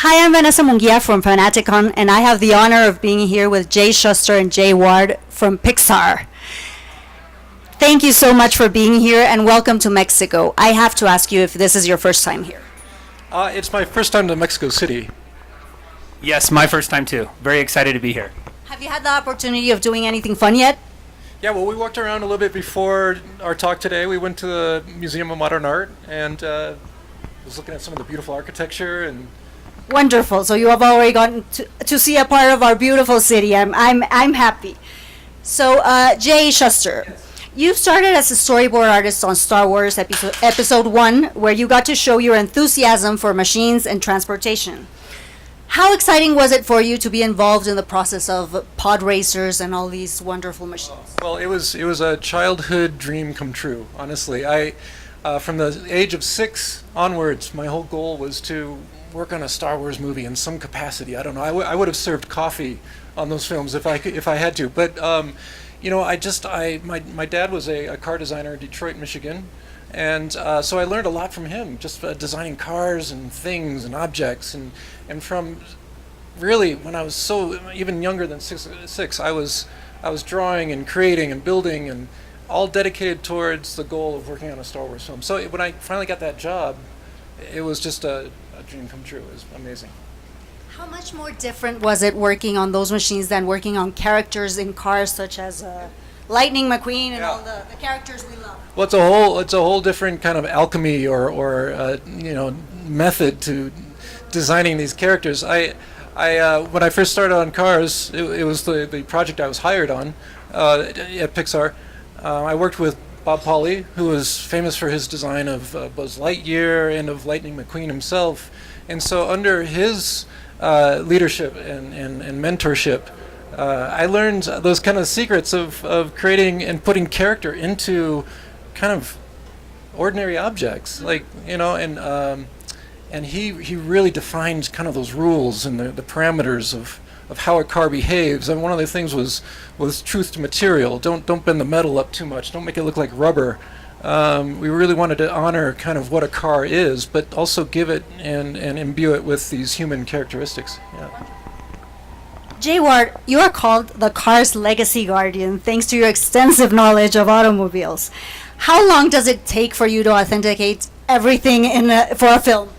Hi, I'm Vanessa Munguia from Fanaticon, and I have the honor of being here with Jay Shuster and Jay Ward from Pixar. Thank you so much for being here, and welcome to Mexico. I have to ask you if this is your first time here. It's my first time to Mexico City. Yes, my first time too. Very excited to be here. Have you had the opportunity of doing anything fun yet? Yeah, well, we walked around a little bit before our talk today. We went to the Museum of Modern Art and was looking at some of the beautiful architecture and. Wonderful. So you have already gotten to see a part of our beautiful city. I'm happy. So Jay Shuster. Yes. You started as a storyboard artist on Star Wars episode 1, where you got to show your enthusiasm for machines and transportation. How exciting was it for you to be involved in the process of pod racers and all these wonderful machines? Well, it was a childhood dream come true, honestly. From the age of 6 onwards, my whole goal was to work on a Star Wars movie in some capacity. I don't know. I would have served coffee on those films if I had to. But my dad was a car designer in Detroit, Michigan, and so I learned a lot from him, just designing cars and things and objects, and from really when I was even younger than six, I was drawing and creating and building and all dedicated towards the goal of working on a Star Wars film. So when I finally got that job, it was just a dream come true. It was amazing. How much more different was it working on those machines than working on characters in cars such as Lightning McQueen and all the characters we love? Well, it's a whole different kind of alchemy or method to designing these characters. I when I first started on cars, it was the project I was hired on at Pixar. I worked with Bob Pauly, who was famous for his design of Buzz Lightyear and of Lightning McQueen himself. And so under his leadership and mentorship, I learned those kind of secrets of creating and putting character into kind of ordinary objects, and he really defined kind of those rules and the parameters of how a car behaves. And one of the things was truth to material. Don't bend the metal up too much. Don't make it look like rubber. We really wanted to honor kind of what a car is, but also give it and imbue it with these human characteristics. Yeah. Jay Ward, you are called the car's legacy guardian thanks to your extensive knowledge of automobiles. How long does it take for you to authenticate everything for a film?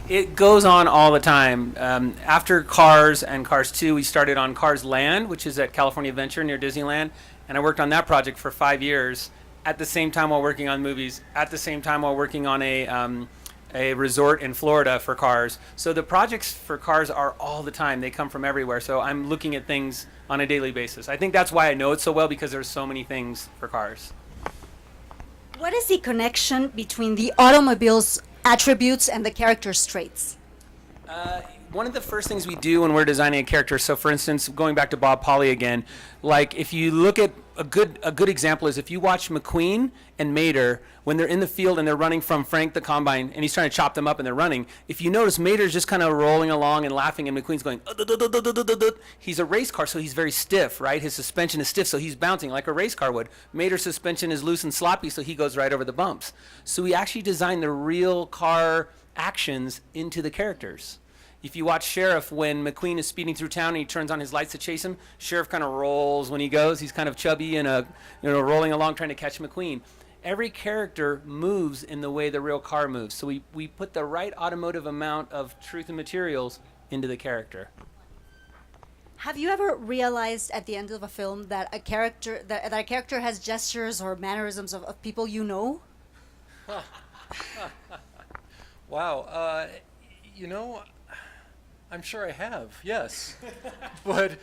It goes on all the time. After Cars and Cars 2, we started on Cars Land, which is at California Adventure near Disneyland, and I worked on that project for 5 years at the same time while working on movies, at the same time while working on a resort in Florida for Cars. So the projects for Cars are all the time. They come from everywhere. So I'm looking at things on a daily basis. I think that's why I know it so well, because there's so many things for Cars. What is the connection between the automobile's attributes and the character's traits? One of the first things we do when we're designing a character, so for instance, going back to Bob Pauly again, like if you look at a good example is if you watch McQueen and Mater when they're in the field and they're running from Frank the Combine and he's trying to chop them up and they're running, if you notice Mater's just kind of rolling along and laughing and McQueen's going, he's a race car, so he's very stiff, right? His suspension is stiff, so he's bouncing like a race car would. Mater's suspension is loose and sloppy, so he goes right over the bumps. So we actually designed the real car actions into the characters. If you watch Sheriff, when McQueen is speeding through town and he turns on his lights to chase him, Sheriff kind of rolls when he goes. He's kind of chubby and rolling along trying to catch McQueen. Every character moves in the way the real car moves. So we put the right automotive amount of truth and materials into the character. Have you ever realized at the end of a film that a character has gestures or mannerisms of people you know? Wow. I'm sure I have, yes. But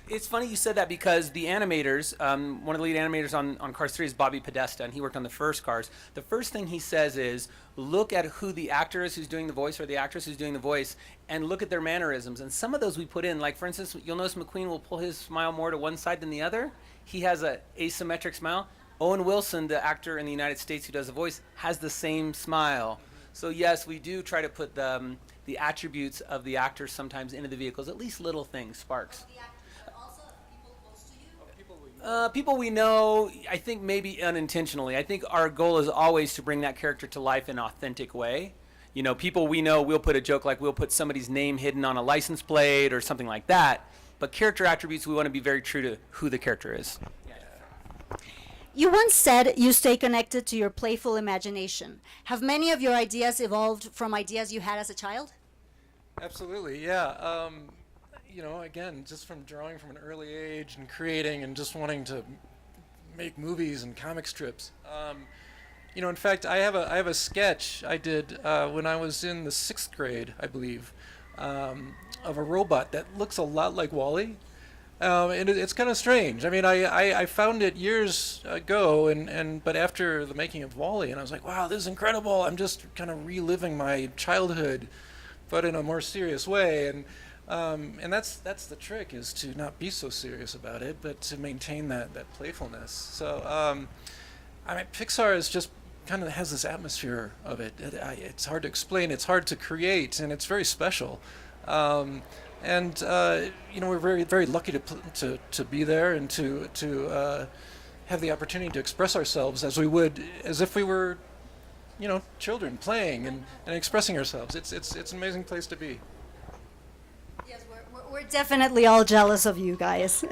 it's funny you said that because the animators, one of the lead animators on Cars 3 is Bobby Podesta, and he worked on the first Cars. The first thing he says is, look at who the actor is who's doing the voice or the actress who's doing the voice, and look at their mannerisms. And some of those we put in, like for instance, you'll notice McQueen will pull his smile more to one side than the other. He has an asymmetric smile. Owen Wilson, the actor in the United States who does the voice, has the same smile. So yes, we do try to put the attributes of the actors sometimes into the vehicles, at least little things, sparks. But also people close to you? People we know, I think maybe unintentionally. I think our goal is always to bring that character to life in an authentic way. You know, people we know, we'll put a joke like we'll put somebody's name hidden on a license plate or something like that. But character attributes, we want to be very true to who the character is. You once said you stay connected to your playful imagination. Have many of your ideas evolved from ideas you had as a child? Absolutely, yeah. You know, again, just from drawing from an early age and creating and just wanting to make movies and comic strips. You know, in fact, I have a sketch I did when I was in the 6th grade, I believe, of a robot that looks a lot like Wall-E. And it's kind of strange. I mean, I found it years ago, but after the making of Wall-E, and I was like, wow, this is incredible. I'm just kind of reliving my childhood, but in a more serious way. And that's the trick, is to not be so serious about it, but to maintain that playfulness. So, I mean, Pixar is just kind of has this atmosphere of it. It's hard to explain, it's hard to create, and it's very special. And you know, we're very, very lucky to be there and to have the opportunity to express ourselves as if we were, you know, children playing and expressing ourselves. It's an amazing place to be. Yes, we're definitely all jealous of you guys.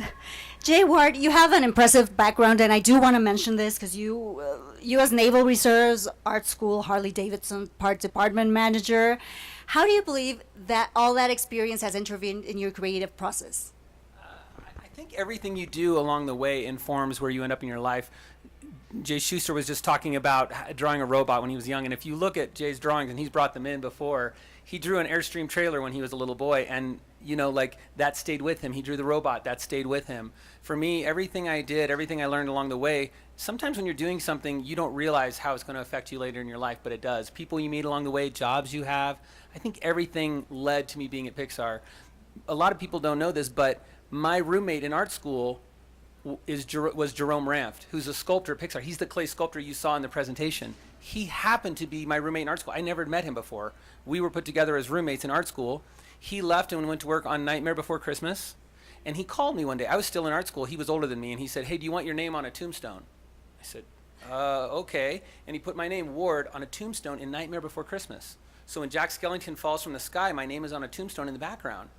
Jay Ward, you have an impressive background, and I do want to mention this because you as Naval Reserves, Art School, Harley-Davidson, Part Department Manager. How do you believe that all that experience has intervened in your creative process? I think everything you do along the way informs where you end up in your life. Jay Shuster was just talking about drawing a robot when he was young, and if you look at Jay's drawings, and he's brought them in before, he drew an Airstream trailer when he was a little boy, and you know, like, that stayed with him. He drew the robot, that stayed with him. For me, everything I did, everything I learned along the way, sometimes when you're doing something, you don't realize how it's going to affect you later in your life, but it does. People you meet along the way, jobs you have, I think everything led to me being at Pixar. A lot of people don't know this, but my roommate in art school was Jerome Ranft, who's a sculptor at Pixar. He's the clay sculptor you saw in the presentation. He happened to be my roommate in art school. I never met him before. We were put together as roommates in art school. He left and went to work on Nightmare Before Christmas. And he called me one day. I was still in art school. He was older than me. And he said, hey, do you want your name on a tombstone? I said, okay. And he put my name, Ward, on a tombstone in Nightmare Before Christmas. So when Jack Skellington falls from the sky, my name is on a tombstone in the background.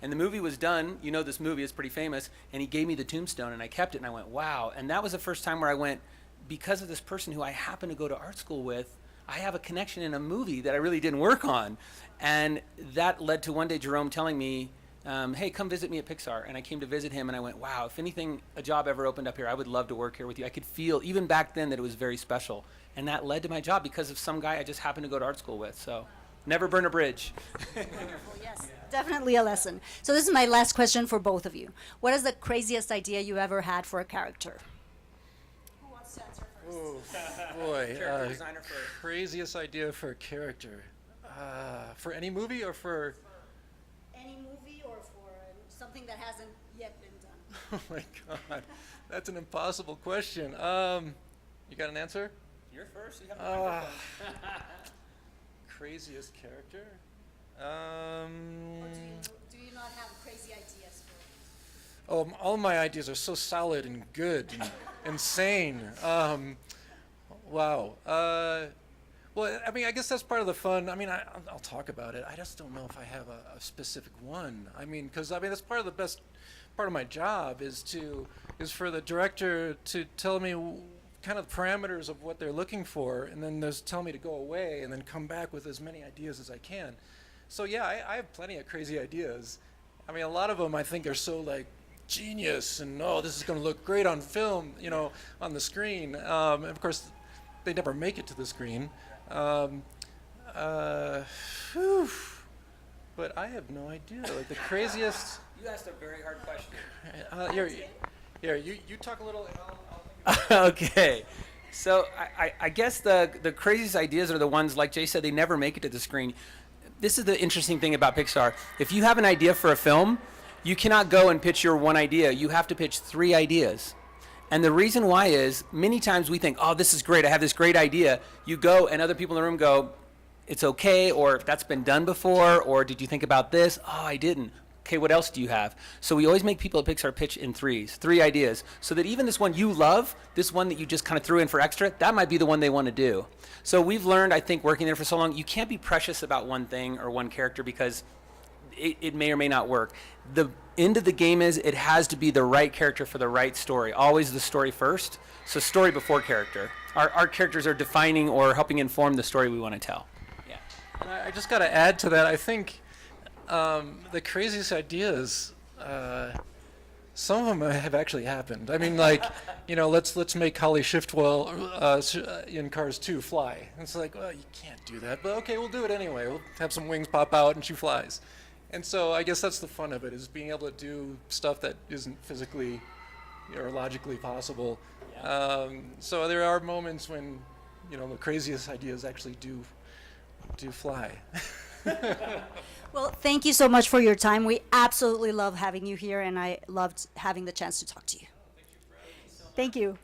And the movie was done. You know this movie is pretty famous. And he gave me the tombstone, and I kept it, and I went, wow. And that was the first time where I went, because of this person who I happen to go to art school with, I have a connection in a movie that I really didn't work on. And that led to one day Jerome telling me, hey, come visit me at Pixar. And I came to visit him, and I went, wow, if anything, a job ever opened up here, I would love to work here with you. I could feel, even back then, that it was very special. And that led to my job because of some guy I just happened to go to art school with. So never burn a bridge. Wonderful, yes. Definitely a lesson. So this is my last question for both of you. What is the craziest idea you ever had for a character? Who wants to answer first? Oh, boy. Character designer first. Craziest idea for a character. For any movie or for... Any movie or for something that hasn't yet been done? Oh my God, that's an impossible question. You got an answer? You're first. You have the microphone. Craziest character? Or do you not have crazy ideas for? Oh, all my ideas are so solid and good and insane. Wow. Well, I mean, I guess that's part of the fun. I mean, I'll talk about it. I just don't know if I have a specific one. I mean, because I mean, that's part of the best part of my job is for the director to tell me kind of parameters of what they're looking for, and then there's tell me to go away and then come back with as many ideas as I can. So yeah, I have plenty of crazy ideas. I mean, a lot of them I think are so like genius and oh, this is going to look great on film, you know, on the screen. And of course, they never make it to the screen. Whew. But I have no idea. Like the craziest. You asked a very hard question. Here, you talk a little. And I'll think of Okay. So I guess the craziest ideas are the ones, like Jay said, they never make it to the screen. This is the interesting thing about Pixar. If you have an idea for a film, you cannot go and pitch your one idea. You have to pitch 3 ideas. And the reason why is many times we think, oh, this is great. I have this great idea. You go and other people in the room go, it's okay, or that's been done before, or did you think about this? Oh, I didn't. Okay, what else do you have? So we always make people at Pixar pitch in threes, 3 ideas, so that even this one you love, this one that you just kind of threw in for extra, that might be the one they want to do. So we've learned, I think, working there for so long, you can't be precious about one thing or one character because it may or may not work. The end of the game is it has to be the right character for the right story. Always the story first. So story before character. Our characters are defining or helping inform the story we want to tell. Yeah. And I just got to add to that. I think the craziest ideas, some of them have actually happened. I mean, like, let's make Holly Shiftwell in Cars 2 fly. And it's like, well, you can't do that, but okay, we'll do it anyway. We'll have some wings pop out and she flies. And so I guess that's the fun of it, is being able to do stuff that isn't physically or logically possible. So there are moments when, the craziest ideas actually do fly. Well, thank you so much for your time. We absolutely love having you here, and I loved having the chance to talk to you. Thank you.